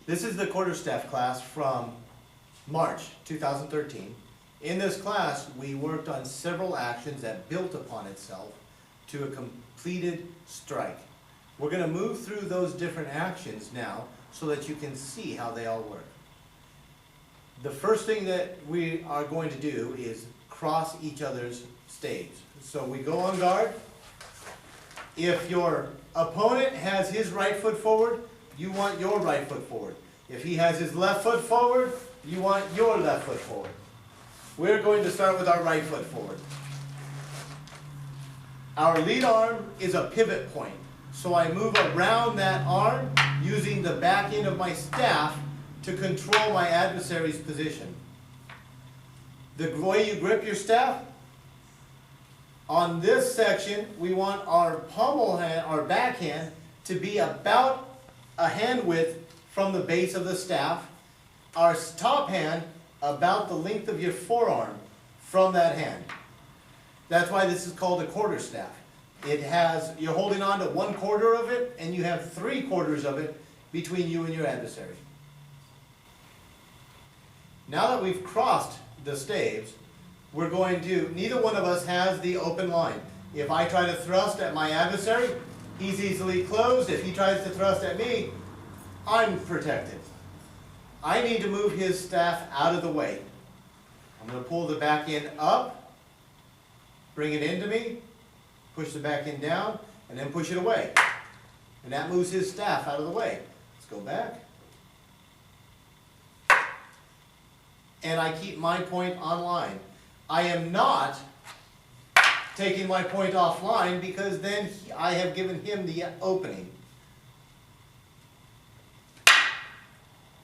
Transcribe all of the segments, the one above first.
This is the quarterstaff class from March 2013. In this class, we worked on several actions that built upon itself to a completed strike. We're going to move through those different actions now so that you can see how they all work. The first thing that we are going to do is cross each other's staves. So we go on guard. If your opponent has his right foot forward, you want your right foot forward. If he has his left foot forward, you want your left foot forward. We're going to start with our right foot forward. Our lead arm is a pivot point. So I move around that arm using the back end of my staff to control my adversary's position. The way you grip your staff, on this section, we want our pommel hand, our backhand, to be about a hand width from the base of the staff. Our top hand, about the length of your forearm from that hand. That's why this is called a quarterstaff. It has, you're holding on to 1/4 of it, and you have 3/4 of it between you and your adversary. Now that we've crossed the staves, we're going to, neither one of us has the open line. If I try to thrust at my adversary, he's easily closed. If he tries to thrust at me, I'm protected. I need to move his staff out of the way. I'm going to pull the back end up, bring it into me, push the back end down, and then push it away. And that moves his staff out of the way. Let's go back. And I keep my point on line. I am not taking my point offline because then I have given him the opening.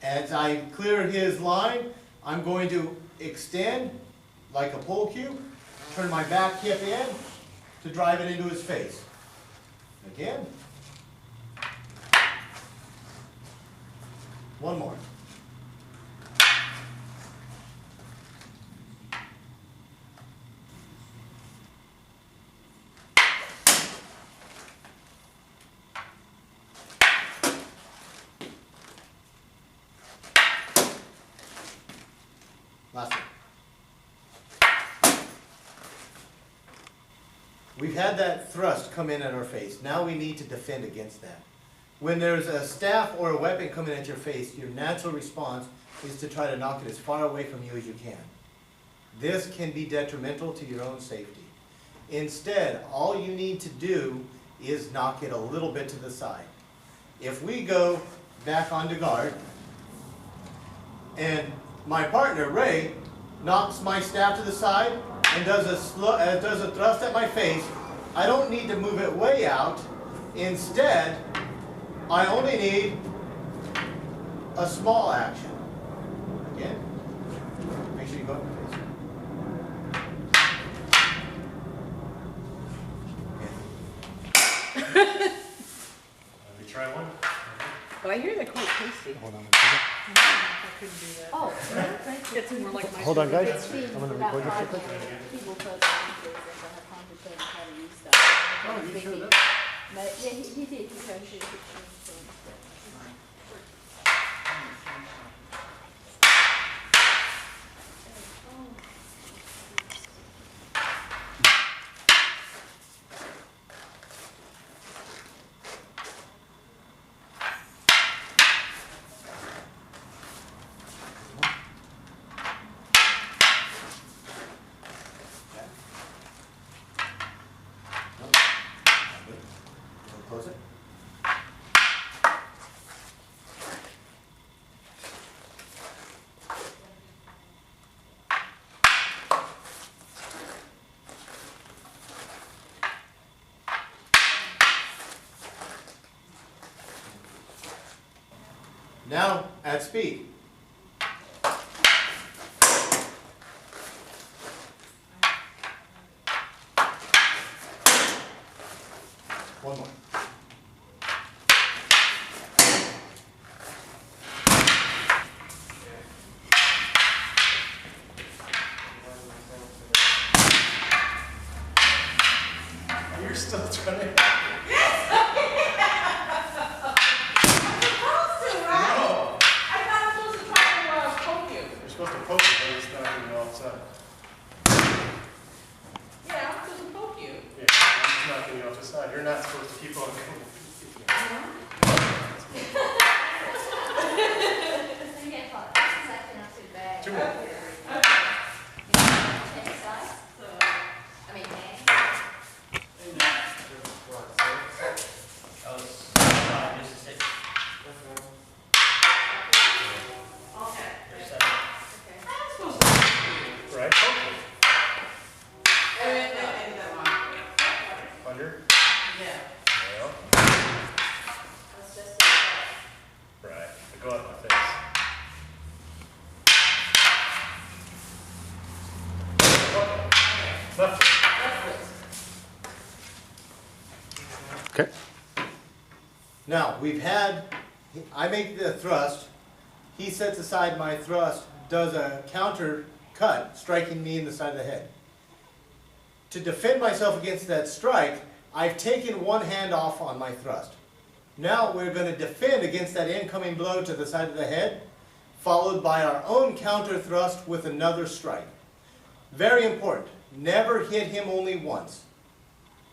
As I clear his line, I'm going to extend like a pull cue, turn my back hip in to drive it into his face. Again. One more. Last one. We've had that thrust come in at our face. Now we need to defend against that. When there's a staff or a weapon coming at your face, your natural response is to try to knock it as far away from you as you can. This can be detrimental to your own safety. Instead, all you need to do is knock it a little bit to the side. If we go back onto guard, and my partner, Ray, knocks my staff to the side and does a thrust at my face, I don't need to move it way out. Instead, I only need a small action. Again, make sure you go up and face. We try one? But I hear they're quite tasty. Hold on a second. I couldn't do that. Oh, no, It's more like my Hold on, guys. it's feed I'm gonna about record this real 5 quick. people plus volunteers that have time to tell them how to use stuff. Oh, you showed up? But yeah, he did. He showed me the pictures. So. Close it. Now, at speed. One more. You're still trying. No. knocking you off the side. You're not supposed to keep on coming. You get caught. It's actually not too bad. 2 more. Ten size? I mean, ten. That was 5, this is 6. Okay. There's 7. Okay. I'm supposed to. Right? Okay. that one. Under? Yeah. Yeah. That's just the Right. I go up my face. Okay. Left. Okay. Now, I make the thrust, he sets aside my thrust, does a counter cut, striking me in the side of the head. To defend myself against that strike, I've taken one hand off on my thrust. Now we're going to defend against that incoming blow to the side of the head, followed by our own counter thrust with another strike. Very important, never hit him only once.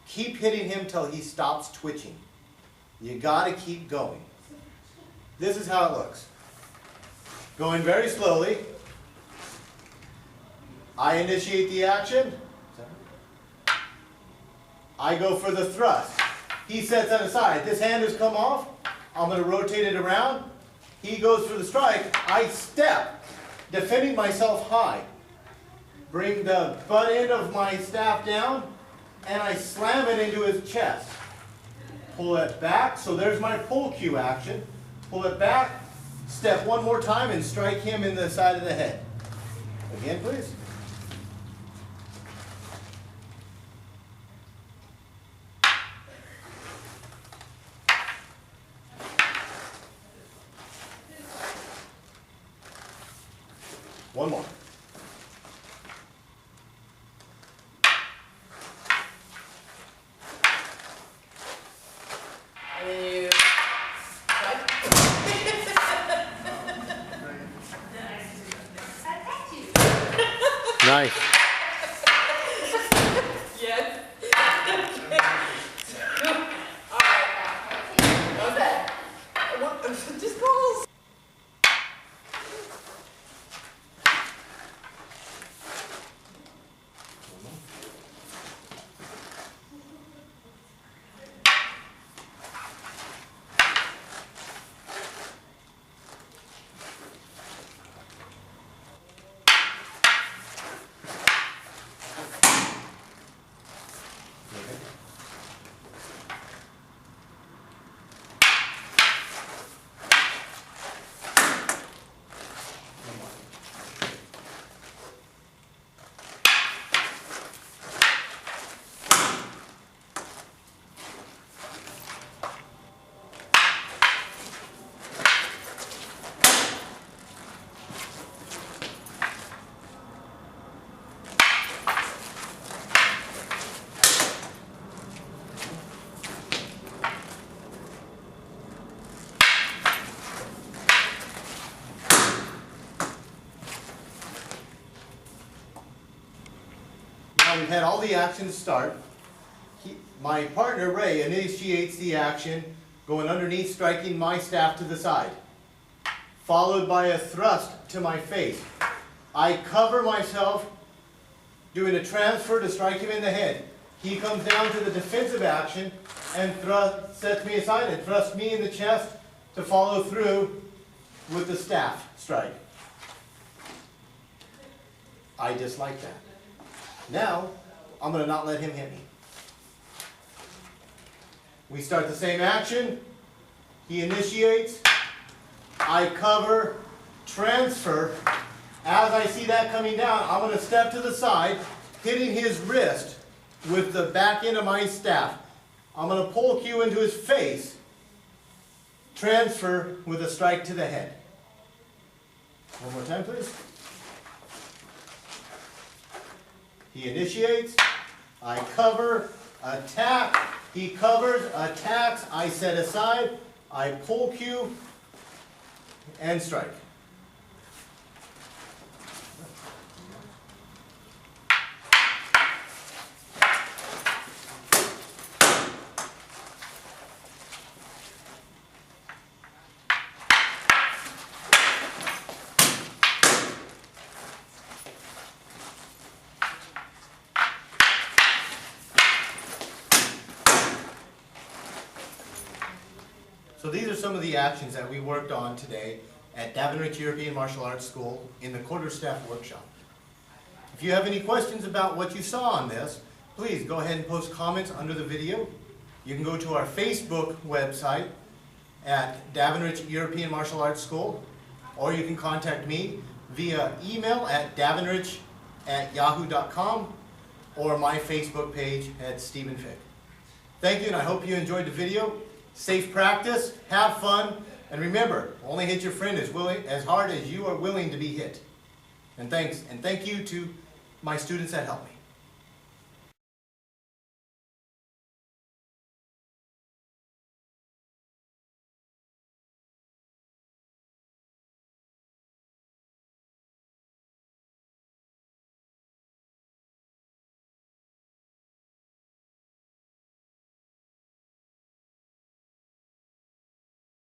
Keep hitting him till he stops twitching. You got to keep going. This is how it looks. Going very slowly. I initiate the action. I go for the thrust. He sets that aside. This hand has come off. I'm going to rotate it around. He goes for the strike. I step, defending myself high. Bring the butt end of my staff down, and I slam it into his chest. Pull it back, so there's my pull cue action. Pull it back, step one more time, and strike him in the side of the head. Again, please. One more. You. Nice. Yes. All right. Okay. Just calls. Now we've had all the actions start. My partner, Ray, initiates the action, going underneath, striking my staff to the side, followed by a thrust to my face. I cover myself, doing a transfer to strike him in the head. He comes down to the defensive action and sets me aside and thrusts me in the chest to follow through with the staff strike. I dislike that. Now, I'm going to not let him hit me. We start the same action. He initiates. I cover, transfer. As I see that coming down, I'm going to step to the side, hitting his wrist with the back end of my staff. I'm going to pull cue into his face, transfer with a strike to the head. One more time, please. He initiates, I cover, attack, he covers, attacks, I set aside, I pull cue, and strike. So these are some of the actions that we worked on today at Davenriche European Martial Arts School in the Quarterstaff workshop. If you have any questions about what you saw on this, please go ahead and post comments under the video. You can go to our Facebook website at Davenriche European Martial Arts School, or you can contact me via email at davenrich@yahoo.com or my Facebook page at Stephen Fick. Thank you, and I hope you enjoyed the video. Safe practice, have fun, and remember, only hit your friend as hard as you are willing to be hit. And thank you to my students that helped me.